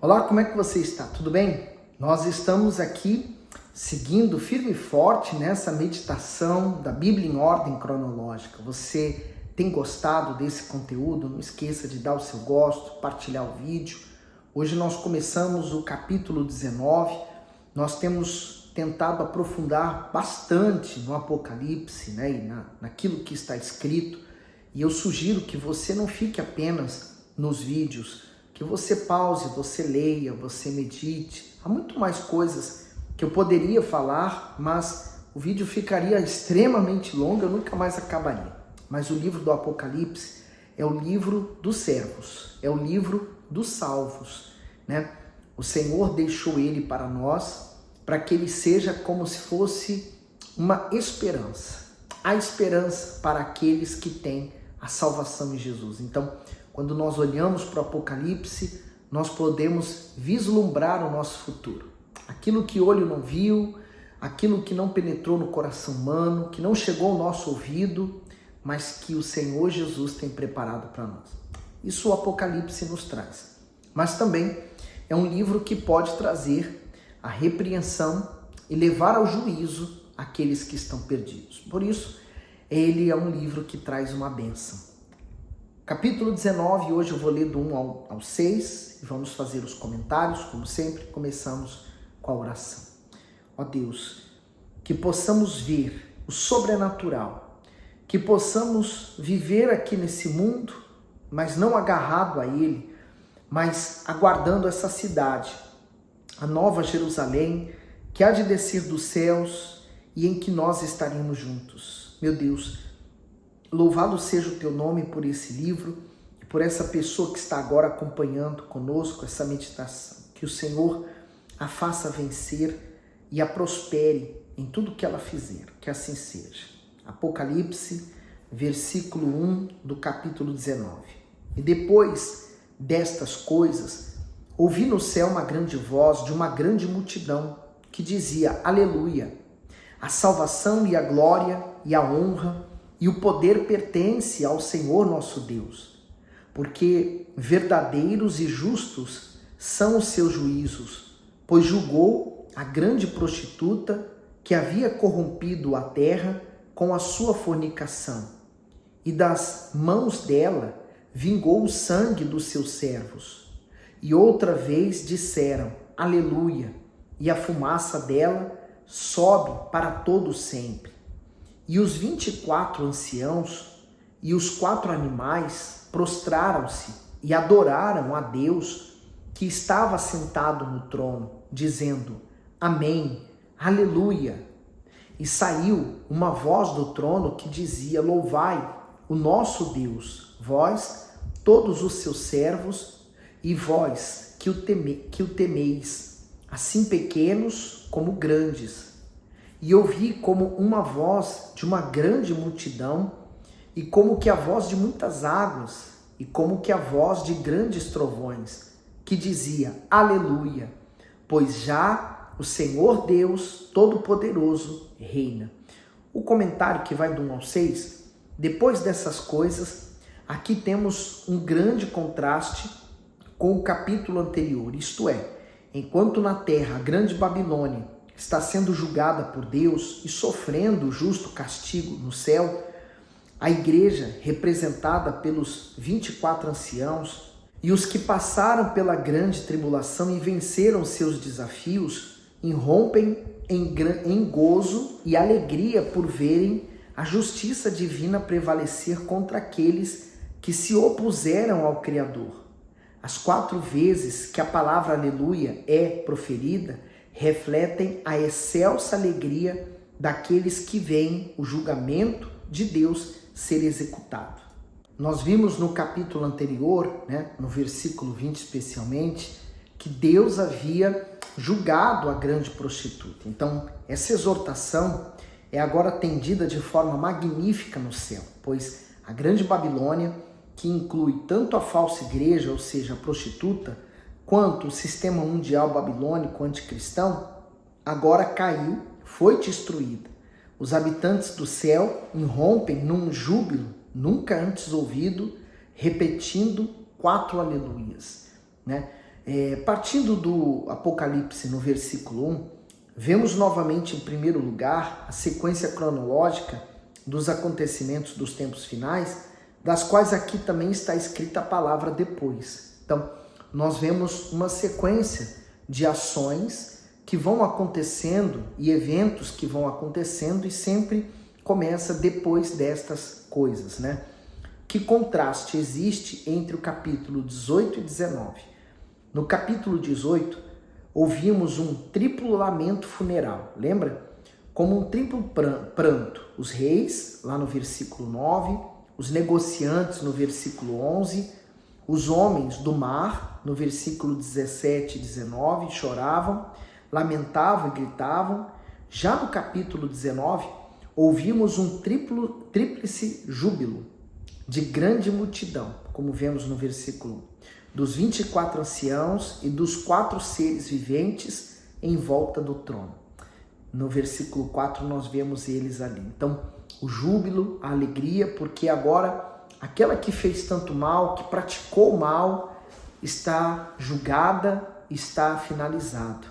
Olá, como é que você está? Tudo bem? Nós estamos aqui seguindo firme e forte nessa meditação da Bíblia em ordem cronológica. Você tem gostado desse conteúdo? Não esqueça de dar o seu gosto, partilhar o vídeo. Hoje nós começamos o capítulo 19. Nós temos tentado aprofundar bastante no Apocalipse, e naquilo que está escrito. E eu sugiro que você não fique apenas nos vídeos, que você pause, você leia, você medite. Há muito mais coisas que eu poderia falar, mas o vídeo ficaria extremamente longo, eu nunca mais acabaria. Mas o livro do Apocalipse é o livro dos servos, é o livro dos salvos, O Senhor deixou ele para nós, para que ele seja como se fosse uma esperança. A esperança para aqueles que têm a salvação em Jesus. Então, quando nós olhamos para o Apocalipse, nós podemos vislumbrar o nosso futuro. Aquilo que o olho não viu, aquilo que não penetrou no coração humano, que não chegou ao nosso ouvido, mas que o Senhor Jesus tem preparado para nós. Isso o Apocalipse nos traz. Mas também é um livro que pode trazer a repreensão e levar ao juízo aqueles que estão perdidos. Por isso, ele é um livro que traz uma bênção. Capítulo 19, hoje eu vou ler do 1 ao 6 e vamos fazer os comentários, como sempre, começamos com a oração. Ó Deus, que possamos ver o sobrenatural, que possamos viver aqui nesse mundo, mas não agarrado a ele, mas aguardando essa cidade, a nova Jerusalém, que há de descer dos céus e em que nós estaremos juntos. Meu Deus, louvado seja o teu nome por esse livro e por essa pessoa que está agora acompanhando conosco essa meditação. Que o Senhor a faça vencer e a prospere em tudo que ela fizer. Que assim seja. Apocalipse, versículo 1 do capítulo 19. E depois destas coisas, ouvi no céu uma grande voz de uma grande multidão que dizia: Aleluia! A salvação e a glória e a honra e o poder pertence ao Senhor nosso Deus, porque verdadeiros e justos são os seus juízos, pois julgou a grande prostituta que havia corrompido a terra com a sua fornicação, e das mãos dela vingou o sangue dos seus servos. E outra vez disseram: Aleluia! E a fumaça dela sobe para todo sempre. E os 24 anciãos e os 4 animais prostraram-se e adoraram a Deus que estava sentado no trono, dizendo: Amém, Aleluia. E saiu uma voz do trono que dizia: Louvai o nosso Deus, vós, todos os seus servos, e vós que o temeis, assim pequenos como grandes. E ouvi como uma voz de uma grande multidão, e como que a voz de muitas águas, e como que a voz de grandes trovões, que dizia: Aleluia, pois já o Senhor Deus Todo-Poderoso reina. O comentário que vai do 1 ao 6, depois dessas coisas, aqui temos um grande contraste com o capítulo anterior, isto é, enquanto na terra a grande Babilônia está sendo julgada por Deus e sofrendo o justo castigo no céu, a igreja, representada pelos 24 anciãos e os que passaram pela grande tribulação e venceram seus desafios, irrompem em gozo e alegria por verem a justiça divina prevalecer contra aqueles que se opuseram ao Criador. As 4 vezes que a palavra aleluia é proferida, refletem a excelsa alegria daqueles que veem o julgamento de Deus ser executado. Nós vimos no capítulo anterior, no versículo 20 especialmente, que Deus havia julgado a grande prostituta. Então, essa exortação é agora atendida de forma magnífica no céu, pois a grande Babilônia, que inclui tanto a falsa igreja, ou seja, a prostituta, quanto o sistema mundial babilônico anticristão, agora caiu, foi destruída. Os habitantes do céu irrompem num júbilo nunca antes ouvido, repetindo 4 aleluias. Partindo do Apocalipse no versículo 1, vemos novamente em primeiro lugar a sequência cronológica dos acontecimentos dos tempos finais, das quais aqui também está escrita a palavra depois. Então, nós vemos uma sequência de ações que vão acontecendo e eventos que vão acontecendo e sempre começa depois destas coisas, né? Que contraste existe entre o capítulo 18 e 19? No capítulo 18, ouvimos um triplo lamento funeral, lembra? Como um triplo pranto. Os reis, lá no versículo 9, os negociantes, no versículo 11, os homens do mar, no versículo 17 e 19, choravam, lamentavam e gritavam. Já no capítulo 19, ouvimos um tríplice júbilo de grande multidão, como vemos no versículo 1, dos 24 anciãos e dos 4 seres viventes em volta do trono. No versículo 4 nós vemos eles ali. Então, o júbilo, a alegria, porque agora aquela que fez tanto mal, que praticou o mal, está julgada, está finalizado.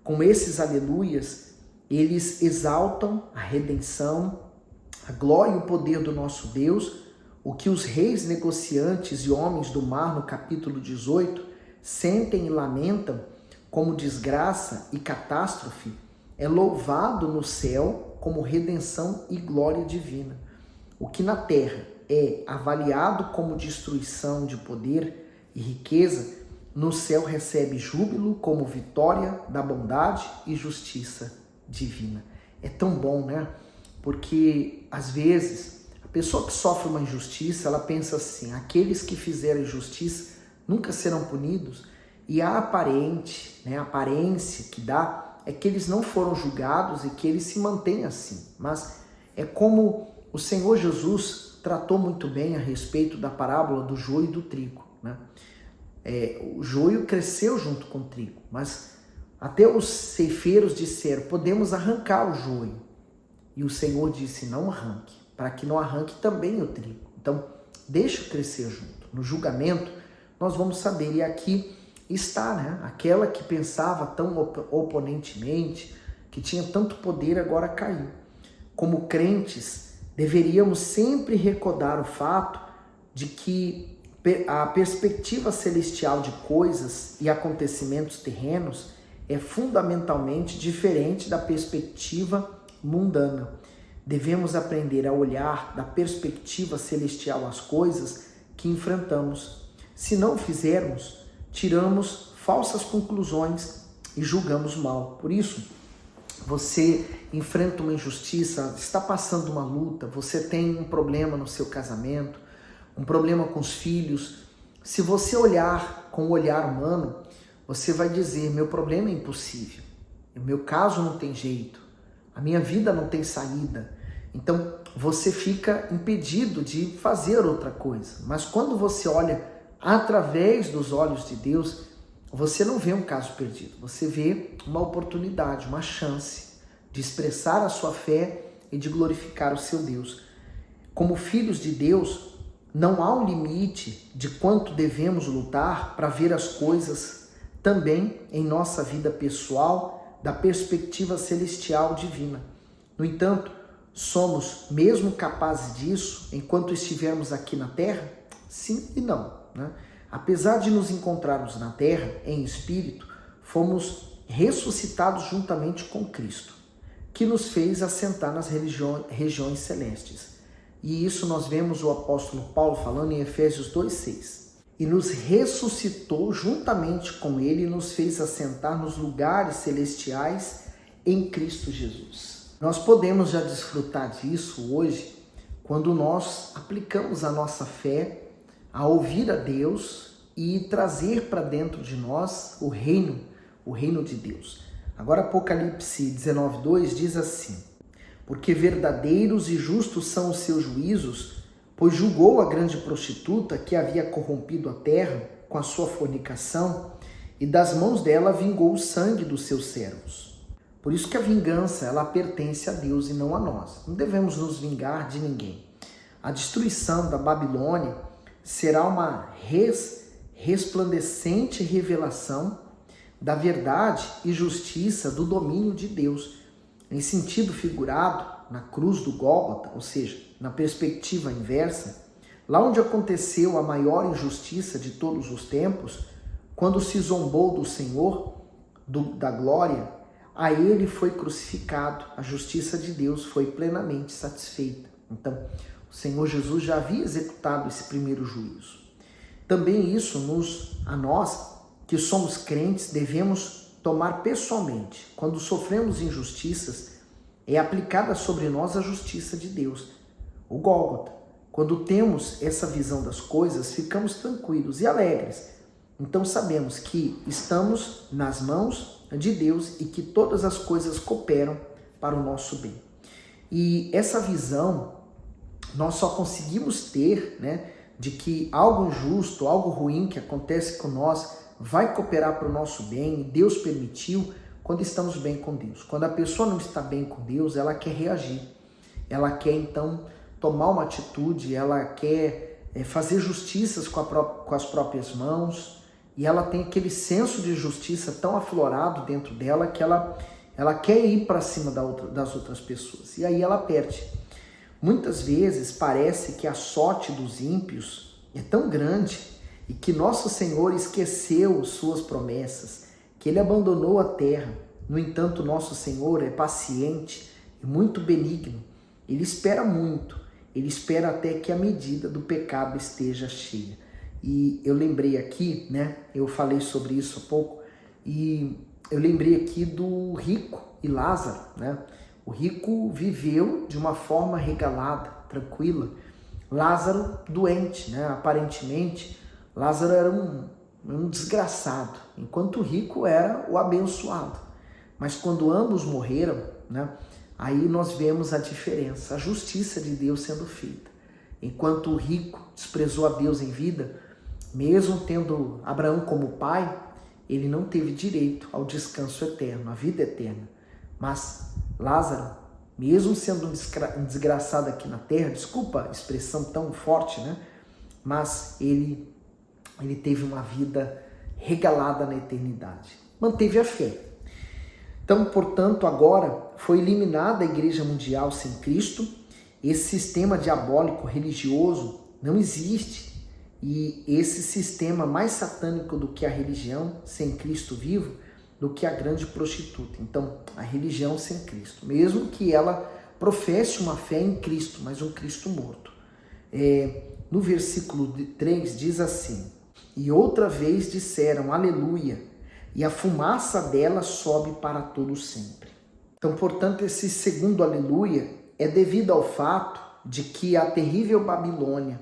Com esses aleluias, eles exaltam a redenção, a glória e o poder do nosso Deus, o que os reis negociantes e homens do mar, no capítulo 18, sentem e lamentam como desgraça e catástrofe, é louvado no céu como redenção e glória divina. O que na terra é avaliado como destruição de poder e riqueza, no céu recebe júbilo como vitória da bondade e justiça divina. É tão bom, né? Porque às vezes a pessoa que sofre uma injustiça, ela pensa assim: aqueles que fizeram injustiça nunca serão punidos, e a aparência que dá é que eles não foram julgados e que eles se mantêm assim. Mas é como o Senhor Jesus tratou muito bem a respeito da parábola do joio e do trigo, né? O joio cresceu junto com o trigo, mas até os ceifeiros disseram: podemos arrancar o joio. E o Senhor disse: não arranque, para que não arranque também o trigo. Então, deixa crescer junto. No julgamento, nós vamos saber. E aqui está, né? Aquela que pensava tão oponentemente, que tinha tanto poder, agora caiu. Como crentes, deveríamos sempre recordar o fato de que a perspectiva celestial de coisas e acontecimentos terrenos é fundamentalmente diferente da perspectiva mundana. Devemos aprender a olhar da perspectiva celestial as coisas que enfrentamos. Se não o fizermos, tiramos falsas conclusões e julgamos mal. Por isso, você enfrenta uma injustiça, está passando uma luta, você tem um problema no seu casamento, um problema com os filhos. Se você olhar com o olhar humano, você vai dizer: meu problema é impossível, o meu caso não tem jeito, a minha vida não tem saída. Então você fica impedido de fazer outra coisa. Mas quando você olha através dos olhos de Deus, você não vê um caso perdido, você vê uma oportunidade, uma chance de expressar a sua fé e de glorificar o seu Deus. Como filhos de Deus, não há um limite de quanto devemos lutar para ver as coisas também em nossa vida pessoal da perspectiva celestial divina. No entanto, somos mesmo capazes disso enquanto estivermos aqui na terra? Sim e não, né? Apesar de nos encontrarmos na terra em espírito, fomos ressuscitados juntamente com Cristo, que nos fez assentar nas regiões celestes. E isso nós vemos o apóstolo Paulo falando em Efésios 2:6. E nos ressuscitou juntamente com ele e nos fez assentar nos lugares celestiais em Cristo Jesus. Nós podemos já desfrutar disso hoje quando nós aplicamos a nossa fé a ouvir a Deus e trazer para dentro de nós o reino de Deus. Agora Apocalipse 19:2 diz assim: porque verdadeiros e justos são os seus juízos, pois julgou a grande prostituta que havia corrompido a terra com a sua fornicação, e das mãos dela vingou o sangue dos seus servos. Por isso que a vingança, ela pertence a Deus e não a nós. Não devemos nos vingar de ninguém. A destruição da Babilônia será uma resplandecente revelação da verdade e justiça do domínio de Deus. Em sentido figurado, na cruz do Gólgota, ou seja, na perspectiva inversa, lá onde aconteceu a maior injustiça de todos os tempos, quando se zombou do Senhor, da glória, a ele foi crucificado, a justiça de Deus foi plenamente satisfeita. Então, o Senhor Jesus já havia executado esse primeiro juízo. Também isso a nós, que somos crentes, devemos tomar pessoalmente. Quando sofremos injustiças, é aplicada sobre nós a justiça de Deus, o Gólgota. Quando temos essa visão das coisas, ficamos tranquilos e alegres. Então sabemos que estamos nas mãos de Deus e que todas as coisas cooperam para o nosso bem. E essa visão nós só conseguimos ter, de que algo injusto, algo ruim que acontece com nós vai cooperar para o nosso bem, e Deus permitiu, quando estamos bem com Deus. Quando a pessoa não está bem com Deus, ela quer reagir. Ela quer então tomar uma atitude, ela quer fazer justiças com as próprias mãos, e ela tem aquele senso de justiça tão aflorado dentro dela que ela quer ir para cima das outras pessoas. E aí ela perde. Muitas vezes parece que a sorte dos ímpios é tão grande e que nosso Senhor esqueceu suas promessas, que Ele abandonou a terra. No entanto, nosso Senhor é paciente e muito benigno. Ele espera muito, Ele espera até que a medida do pecado esteja cheia. E eu lembrei aqui, eu falei sobre isso há pouco, e eu lembrei aqui do rico e Lázaro, O rico viveu de uma forma regalada, tranquila. Lázaro doente, Aparentemente, Lázaro era um desgraçado, enquanto o rico era o abençoado. Mas quando ambos morreram, aí nós vemos a diferença, a justiça de Deus sendo feita. Enquanto o rico desprezou a Deus em vida, mesmo tendo Abraão como pai, ele não teve direito ao descanso eterno, à vida eterna. Mas Lázaro, mesmo sendo um desgraçado aqui na terra, desculpa a expressão tão forte, mas ele teve uma vida regalada na eternidade. Manteve a fé. Então, portanto, agora foi eliminada a Igreja Mundial sem Cristo. Esse sistema diabólico religioso não existe. E esse sistema mais satânico do que a religião sem Cristo vivo, do que a grande prostituta. Então, a religião sem Cristo, mesmo que ela professe uma fé em Cristo, mas um Cristo morto. No versículo 3 diz assim: e outra vez disseram aleluia, e a fumaça dela sobe para todo sempre. Então, portanto, esse segundo aleluia é devido ao fato de que a terrível Babilônia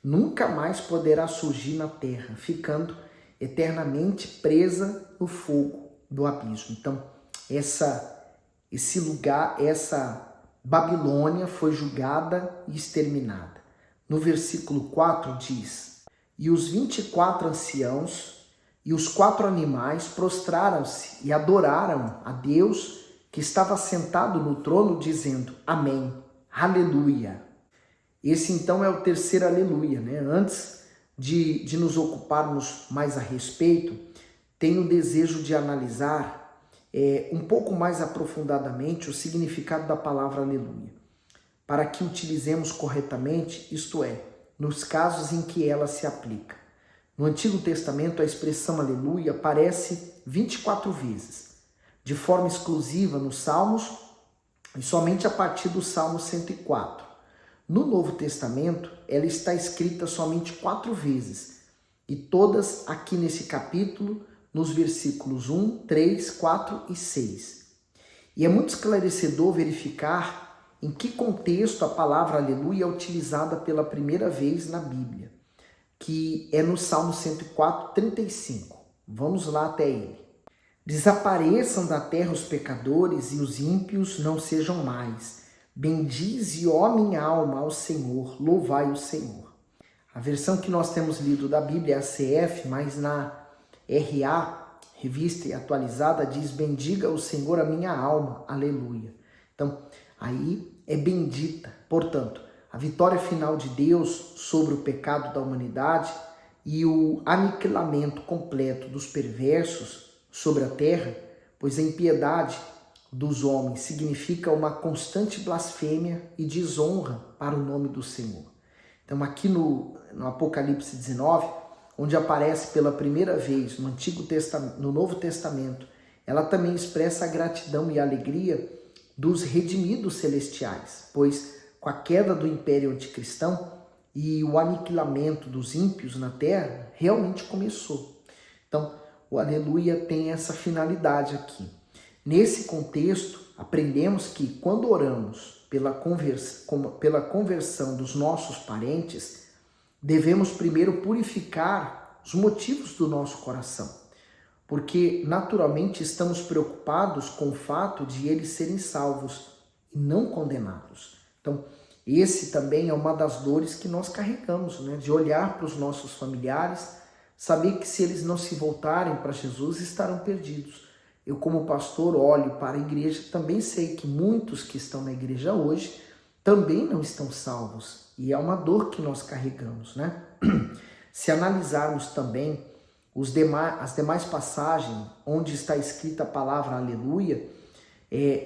nunca mais poderá surgir na terra, ficando eternamente presa no fogo do abismo. Então, esse lugar, essa Babilônia foi julgada e exterminada. No versículo 4 diz: e os 24 anciãos e os 4 animais prostraram-se e adoraram a Deus que estava sentado no trono, dizendo: Amém, Aleluia. Esse então é o terceiro aleluia, Antes de nos ocuparmos mais a respeito, tenho o desejo de analisar um pouco mais aprofundadamente o significado da palavra aleluia, para que utilizemos corretamente, isto é, nos casos em que ela se aplica. No Antigo Testamento, a expressão aleluia aparece 24 vezes, de forma exclusiva nos Salmos e somente a partir do Salmo 104. No Novo Testamento, ela está escrita somente 4 vezes, e todas aqui nesse capítulo, nos versículos 1, 3, 4 e 6. E é muito esclarecedor verificar em que contexto a palavra aleluia é utilizada pela primeira vez na Bíblia, que é no Salmo 104, 35. Vamos lá até ele. Desapareçam da terra os pecadores e os ímpios não sejam mais. Bendize, ó minha alma, ao Senhor, louvai o Senhor. A versão que nós temos lido da Bíblia é a CF, mas na RA, Revista e Atualizada, diz: bendiga o Senhor a minha alma, aleluia. Então, aí é bendita. Portanto, a vitória final de Deus sobre o pecado da humanidade e o aniquilamento completo dos perversos sobre a terra, pois a impiedade dos homens significa uma constante blasfêmia e desonra para o nome do Senhor. Então aqui no Apocalipse 19, onde aparece pela primeira vez no Novo Testamento, ela também expressa a gratidão e a alegria dos redimidos celestiais, pois com a queda do império anticristão e o aniquilamento dos ímpios na terra, realmente começou. Então, o aleluia tem essa finalidade aqui. Nesse contexto, aprendemos que quando oramos pela conversão dos nossos parentes, devemos primeiro purificar os motivos do nosso coração, porque naturalmente estamos preocupados com o fato de eles serem salvos e não condenados. Então, esse também é uma das dores que nós carregamos, né? De olhar para os nossos familiares, saber que se eles não se voltarem para Jesus, estarão perdidos. Eu, como pastor, olho para a igreja, também sei que muitos que estão na igreja hoje também não estão salvos. E é uma dor que nós carregamos, né? Se analisarmos também as demais passagens onde está escrita a palavra aleluia,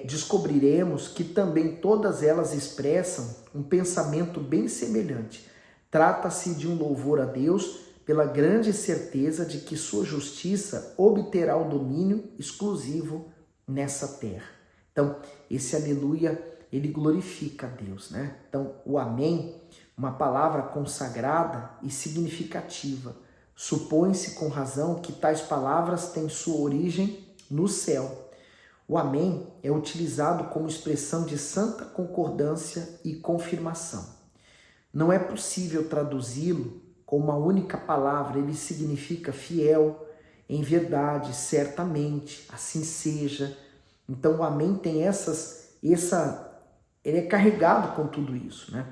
descobriremos que também todas elas expressam um pensamento bem semelhante. Trata-se de um louvor a Deus pela grande certeza de que sua justiça obterá o domínio exclusivo nessa terra. Então, esse aleluia, ele glorifica a Deus, né? Então, o amém, uma palavra consagrada e significativa. Supõe-se com razão que tais palavras têm sua origem no céu. O amém é utilizado como expressão de santa concordância e confirmação. Não é possível traduzi-lo com uma única palavra, ele significa fiel, em verdade, certamente, assim seja. Então o amém tem ele é carregado com tudo isso, né?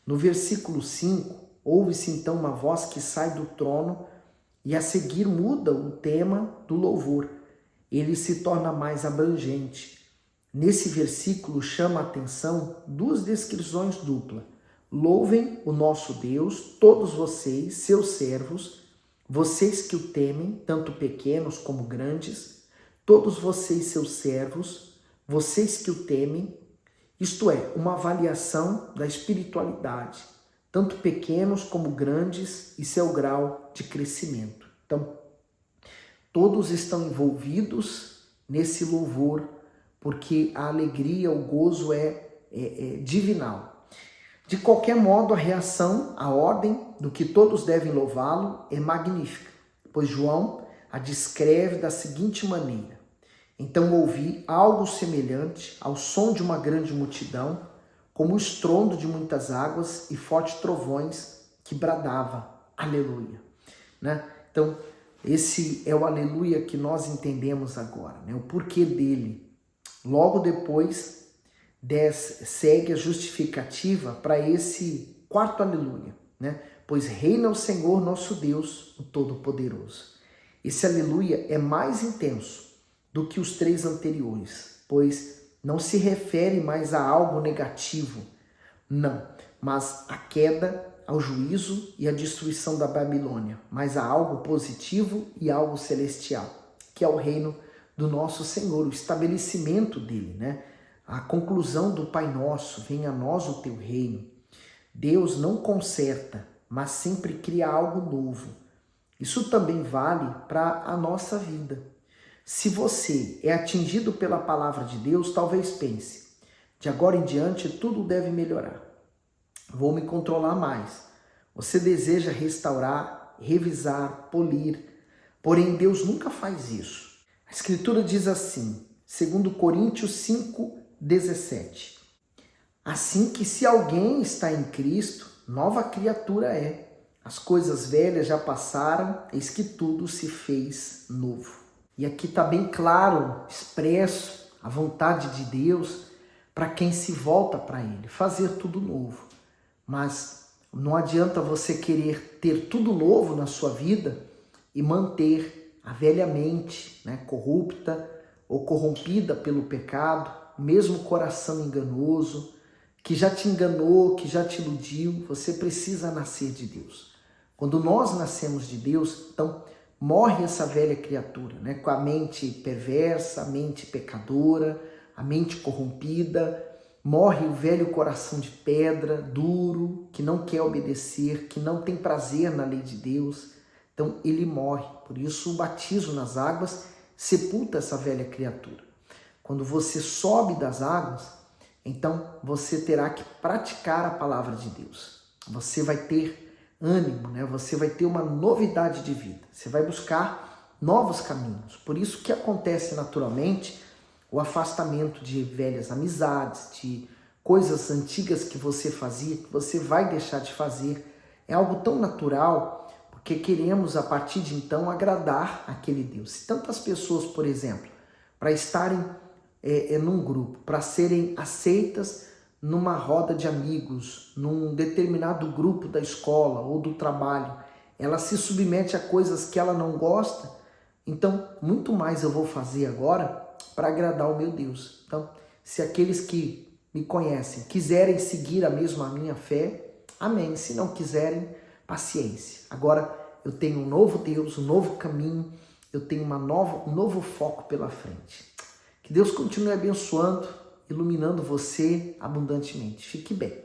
No versículo 5, ouve-se então uma voz que sai do trono e a seguir muda o tema do louvor. Ele se torna mais abrangente. Nesse versículo chama a atenção duas descrições duplas. Louvem o nosso Deus, todos vocês, seus servos, vocês que o temem, tanto pequenos como grandes, todos vocês, seus servos, vocês que o temem, isto é, uma avaliação da espiritualidade, tanto pequenos como grandes e seu grau de crescimento. Então, todos estão envolvidos nesse louvor, porque a alegria, o gozo é divinal. De qualquer modo, a reação, a ordem do que todos devem louvá-lo é magnífica, pois João a descreve da seguinte maneira: então ouvi algo semelhante ao som de uma grande multidão, como o estrondo de muitas águas e fortes trovões que bradava, aleluia. Né? Então, esse é o aleluia que nós entendemos agora, né? O porquê dele. Logo depois, segue a justificativa para esse quarto aleluia, né? Pois reina o Senhor nosso Deus, o Todo-Poderoso. Esse aleluia é mais intenso do que os três anteriores, pois não se refere mais a algo negativo, não, mas a queda, ao juízo e à destruição da Babilônia, mas a algo positivo e algo celestial, que é o reino do nosso Senhor, o estabelecimento dele, né? A conclusão do Pai Nosso, venha a nós o teu reino. Deus não conserta, mas sempre cria algo novo. Isso também vale para a nossa vida. Se você é atingido pela palavra de Deus, talvez pense, de agora em diante tudo deve melhorar. Vou me controlar mais. Você deseja restaurar, revisar, polir, porém Deus nunca faz isso. A Escritura diz assim, 2 Coríntios 5:17. Assim que se alguém está em Cristo, nova criatura é. As coisas velhas já passaram, eis que tudo se fez novo. E aqui está bem claro, expresso, a vontade de Deus para quem se volta para Ele, fazer tudo novo. Mas não adianta você querer ter tudo novo na sua vida e manter a velha mente, né, corrupta ou corrompida pelo pecado, mesmo coração enganoso, que já te enganou, que já te iludiu. Você precisa nascer de Deus. Quando nós nascemos de Deus, então morre essa velha criatura, né? Com a mente perversa, a mente pecadora, a mente corrompida, morre o velho coração de pedra, duro, que não quer obedecer, que não tem prazer na lei de Deus. Então ele morre. Por isso o batismo nas águas sepulta essa velha criatura. Quando você sobe das águas, então você terá que praticar a palavra de Deus. Você vai ter ânimo, né? Você vai ter uma novidade de vida. Você vai buscar novos caminhos. Por isso que acontece naturalmente o afastamento de velhas amizades, de coisas antigas que você fazia, que você vai deixar de fazer. É algo tão natural, porque queremos a partir de então agradar aquele Deus. Se tantas pessoas, por exemplo, para estarem num grupo, para serem aceitas numa roda de amigos, num determinado grupo da escola ou do trabalho, ela se submete a coisas que ela não gosta, então muito mais eu vou fazer agora para agradar o meu Deus. Então, se aqueles que me conhecem quiserem seguir a minha fé, amém. Se não quiserem, paciência. Agora eu tenho um novo Deus, um novo caminho, eu tenho um novo foco pela frente. Que Deus continue abençoando, iluminando você abundantemente. Fique bem.